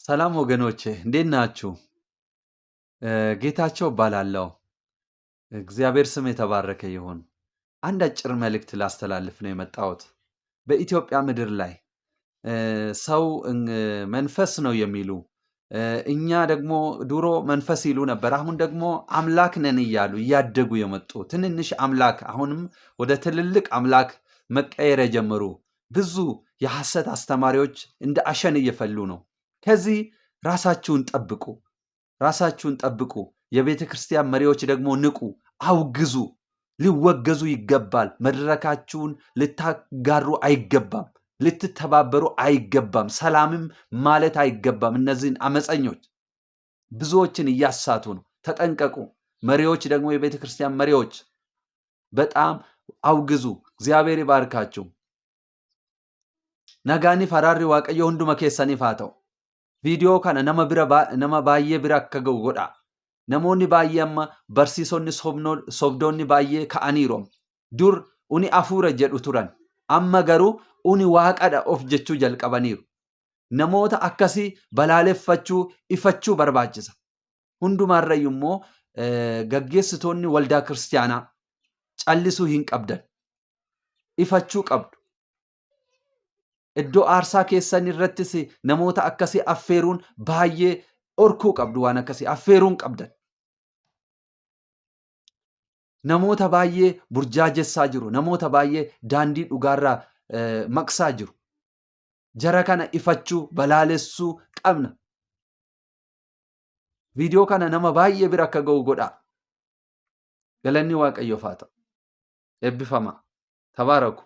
ሰላም ወገኖቼ እንዴት ናችሁ? ጌታቸው እባላለሁ። እግዚአብሔር ስም የተባረከ ይሁን። አንድ አጭር መልእክት ላስተላልፍ ነው የመጣሁት። በኢትዮጵያ ምድር ላይ ሰው መንፈስ ነው የሚሉ እኛ ደግሞ ድሮ መንፈስ ይሉ ነበር። አሁን ደግሞ አምላክ ነን እያሉ እያደጉ የመጡ ትንንሽ አምላክ አሁንም ወደ ትልልቅ አምላክ መቀየር የጀመሩ ብዙ የሐሰት አስተማሪዎች እንደ አሸን እየፈሉ ነው። ከዚህ ራሳችሁን ጠብቁ፣ ራሳችሁን ጠብቁ። የቤተ ክርስቲያን መሪዎች ደግሞ ንቁ፣ አውግዙ፣ ሊወገዙ ይገባል። መድረካችሁን ልታጋሩ አይገባም፣ ልትተባበሩ አይገባም፣ ሰላምም ማለት አይገባም። እነዚህን አመፀኞች ብዙዎችን እያሳቱ ነው። ተጠንቀቁ። መሪዎች ደግሞ የቤተ ክርስቲያን መሪዎች በጣም አውግዙ። እግዚአብሔር ይባርካችሁ። ነጋኒ ፈራሪ ዋቀዮ ሁንዱማ keessaniif haa ta'u. Viidiyoo kana nama baay'ee bira akka ga'u godha. Namoonni baay'ee amma barsiisonni sobdoonni baay'ee ka'aniiru. Dur uni afuura jedhu turan. Amma garuu uni waaqadha of jechuu jalqabaniiru. Namoota akkasii balaaleffachuu, ifachuu barbaachisa. Hundumaarrayyuu immoo gaggeessitoonni waldaa kiristaanaa callisuu hin qabdan. Ifachuu qabdu. Iddoo aarsaa keessan irrattis namoota akkasii affeeruun baay'ee orkuu qabdu. Waan akkasii affeeruun qabdan. Namoota baay'ee burjaajessaa jiru. Namoota baay'ee daandii dhugaarraa maqsaa jiru. Jara kana ifachuu, balaalessuu qabna. Viidiyoo kana nama baay'ee bira akka ga'u godha. Galanni Waaqayyoof haa ta'u. Eebbifamaa. Tabaaraku.